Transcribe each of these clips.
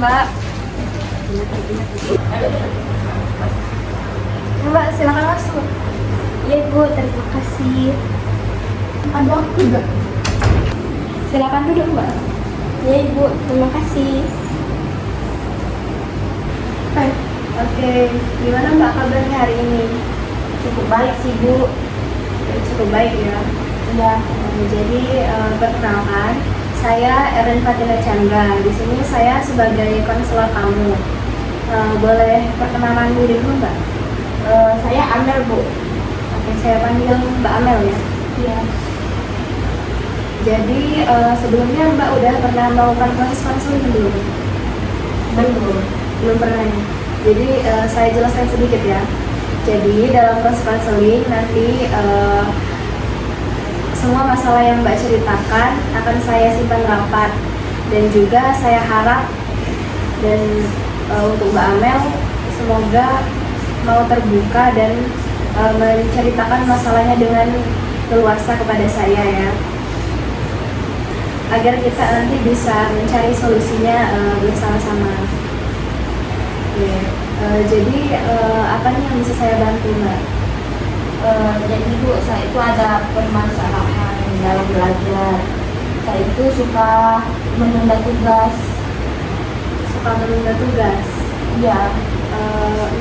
Mbak. Mbak, silakan masuk. Iya Bu, terima kasih. Ada waktu nggak? Silakan duduk, Mbak. Iya Ibu, terima kasih. Oke, gimana Mbak kabarnya hari ini? Cukup baik sih Bu. Cukup baik ya. Iya. Jadi perkenalkan, saya Erin Fatina Chandra. Di sini saya sebagai konselor kamu. Boleh perkenalan diri dulu Mbak? Saya Amel Bu. Oke, saya panggil Mbak Amel ya. Iya. Jadi sebelumnya Mbak udah pernah melakukan proses konseling belum? Belum pernah ya. Jadi saya jelaskan sedikit ya. Jadi dalam proses konseling nanti semua masalah yang Mbak ceritakan akan saya simpan rapat, dan juga saya harap dan untuk Mbak Amel semoga mau terbuka dan menceritakan masalahnya dengan leluasa kepada saya ya, agar kita nanti bisa mencari solusinya bersama-sama. Jadi apa nih yang bisa saya bantu Mbak? Jadi Bu, saya itu ada permasalahan dalam belajar. Saya itu suka menunda tugas. Suka menunda tugas? Iya.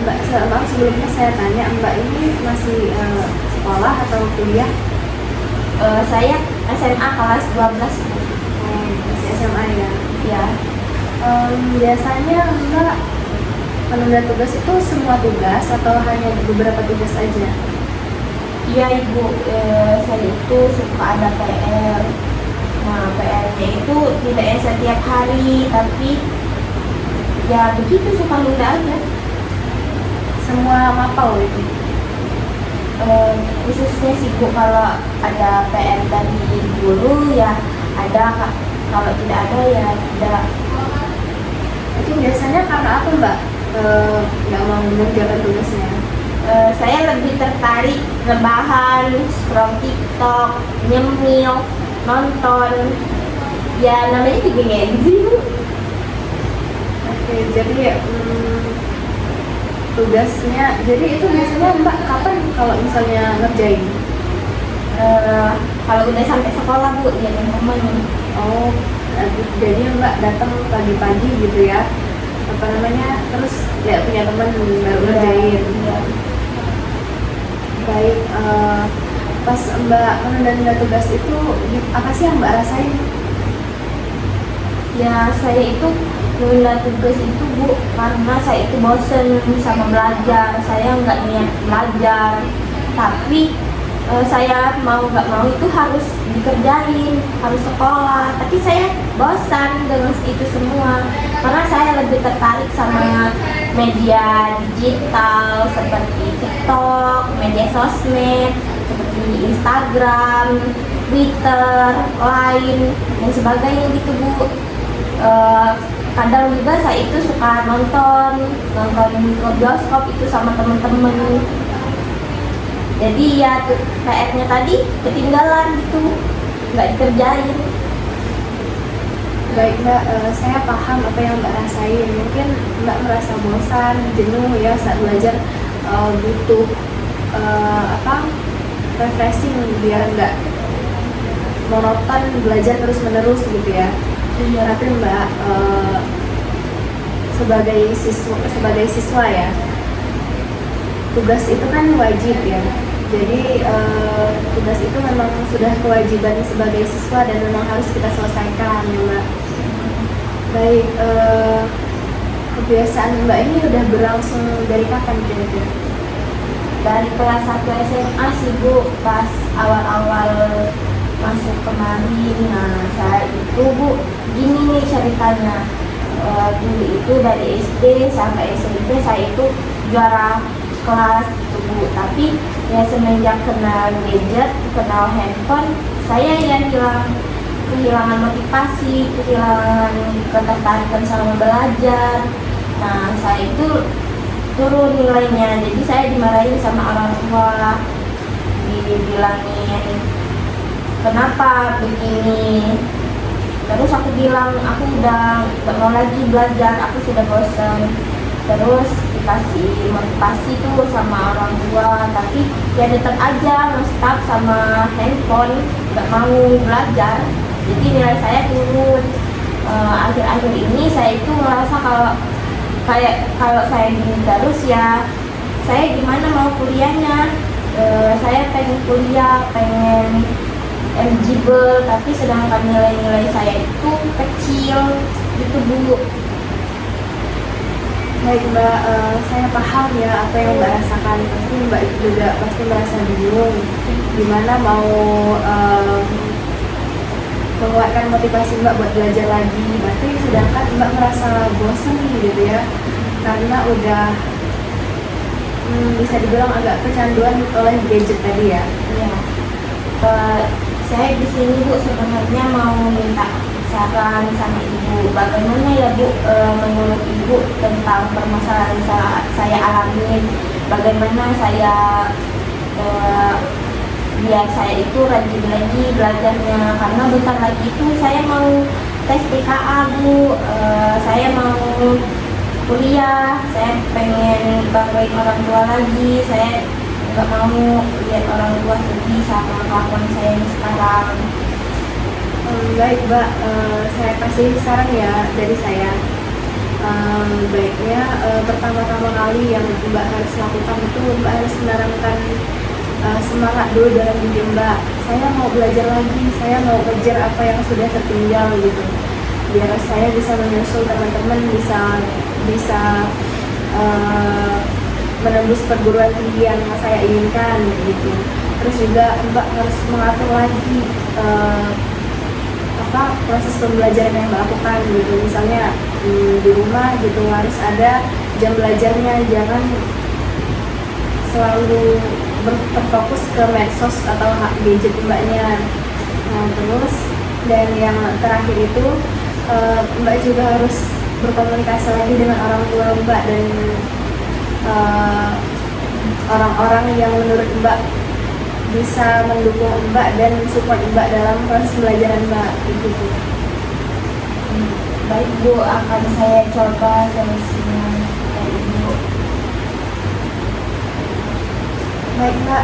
Mbak, maaf sebelumnya saya tanya, Mbak ini masih sekolah atau kuliah? Saya SMA kelas 12 Bu. Masih SMA ya? Iya. Biasanya Mbak menunda tugas itu semua tugas atau hanya beberapa tugas aja? Iya Ibu, saya itu suka ada PR. Nah, PR-nya itu tidak yang setiap hari, tapi ya begitu, suka nunda aja. Semua mapel itu? Khususnya sih Bu, kalau ada PR dari guru ya ada, kalau tidak ada ya tidak. Itu biasanya karena apa Mbak nggak mau mengerjakan tugasnya? Saya lebih tertarik rebahan, scroll TikTok, nyemil, nonton. Ya namanya juga ngenzi Bu. Oke, jadi tugasnya, jadi itu biasanya Mbak kapan kalau misalnya ngerjain? Kalau udah sampai sekolah Bu, ya teman-teman. Oh, jadi Mbak datang pagi-pagi gitu ya? Apa namanya? Terus lihat punya teman baru ngerjain? Iya. Baik, pas Mbak menunda tugas itu apa sih yang Mbak rasain? Ya saya itu menunda tugas itu Bu karena saya itu bosen sama belajar. Saya nggak niat belajar, tapi saya mau nggak mau itu harus dikerjain, harus sekolah. Tapi saya bosan dengan itu semua karena saya lebih tertarik sama media digital seperti TikTok, media sosmed seperti Instagram, Twitter, Line dan sebagainya gitu Bu. Kadang juga saya itu suka nonton ke bioskop itu sama temen-temen. Jadi ya PR-nya tadi ketinggalan gitu, nggak dikerjain. Baik Mbak, saya paham apa yang Mbak rasain. Mungkin Mbak merasa bosan, jenuh ya saat belajar, butuh refreshing biar nggak monoton belajar terus-menerus gitu ya. Iya. Tapi Mbak sebagai siswa ya, tugas itu kan wajib ya. Jadi tugas itu memang sudah kewajiban sebagai siswa dan memang harus kita selesaikan ya Mbak. Baik, kebiasaan Mbak ini udah berlangsung dari kapan kira-kira? Dari kelas 1 SMA sih Bu, pas awal-awal masuk kemari. Nah saya itu Bu, gini nih ceritanya. Dulu itu dari SD sampai SMP saya itu juara kelas gitu Bu, tapi ya semenjak kenal gadget, kenal handphone, saya yang kehilangan motivasi, kehilangan ketertarikan sama belajar. Nah saya itu turun nilainya, jadi saya dimarahin sama orang tua, dibilangin kenapa begini, Terus aku bilang aku udah gak mau lagi belajar, aku sudah bosan. Terus dikasih motivasi tuh sama orang tua, tapi dia tetap aja nge-stuck sama handphone, gak mau belajar. Jadi nilai saya turun. Akhir-akhir ini saya itu merasa kalau saya gini terus ya, saya gimana mau kuliahnya. Saya pengen kuliah, pengen eligible, tapi sedangkan nilai-nilai saya itu kecil gitu Bu. Baik Mbak, saya paham ya apa yang Mbak rasakan. Pasti Mbak juga pasti merasa bingung gimana mau menguatkan motivasi Mbak buat belajar lagi. Berarti sedangkan Mbak merasa bosan gitu ya, karena udah bisa dibilang agak kecanduan oleh gadget tadi ya. Iya. Saya di sini Bu sebenarnya mau minta saran sama Ibu. Bagaimana ya Bu, menurut Ibu tentang permasalahan saya alami? Bagaimana saya biar saya itu rajin lagi belajarnya, karena bentar lagi itu saya mau tes TKA Bu. Saya mau kuliah, saya pengen banggain orang tua lagi. Saya nggak mau lihat orang tua sedih sama kelakuan saya yang sekarang. Baik Mbak, saya kasih saran ya dari saya. Baiknya pertama-tama kali yang Mbak harus lakukan itu Mbak harus menanamkan semangat dulu dalam diri Mbak. Saya mau belajar lagi, saya mau kejar apa yang sudah tertinggal gitu, biar saya bisa menyusul teman-teman, bisa menembus perguruan tinggi yang saya inginkan gitu. Terus juga Mbak harus mengatur lagi proses pembelajaran yang Mbak lakukan gitu. Misalnya di rumah gitu harus ada jam belajarnya, jangan selalu berfokus ke medsos atau gadget Mbaknya. Terus dan yang terakhir itu Mbak juga harus berkomunikasi lagi dengan orang tua Mbak dan orang-orang yang menurut Mbak bisa mendukung Mbak dan support Mbak dalam proses pembelajaran Mbak gitu. Baik Bu, akan saya coba solusinya dari Ibu. Baik Mbak,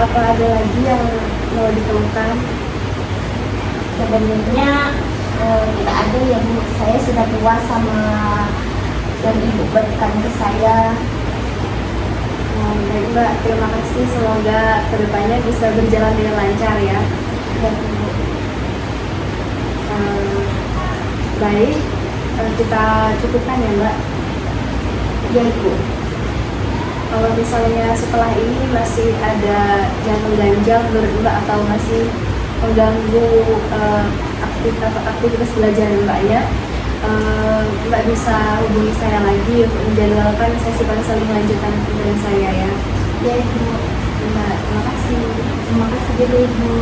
apa ada lagi yang mau dikeluhkan? Sebenarnya tidak ada ya Bu, saya sudah puas sama yang Ibu berikan ke saya. Baik Mbak, terima kasih. Semoga kedepannya bisa berjalan dengan lancar ya. Ya Bu. Baik, kita cukupkan ya Mbak. Ya Bu. Kalau misalnya setelah ini masih ada yang mengganjal menurut Mbak atau masih mengganggu aktivitas belajar Mbaknya, Mbak bisa hubungi saya lagi untuk menjadwalkan sesi konseling lanjutan dengan saya ya. Ya Ibu. Terima kasih. Terima kasih juga Ibu.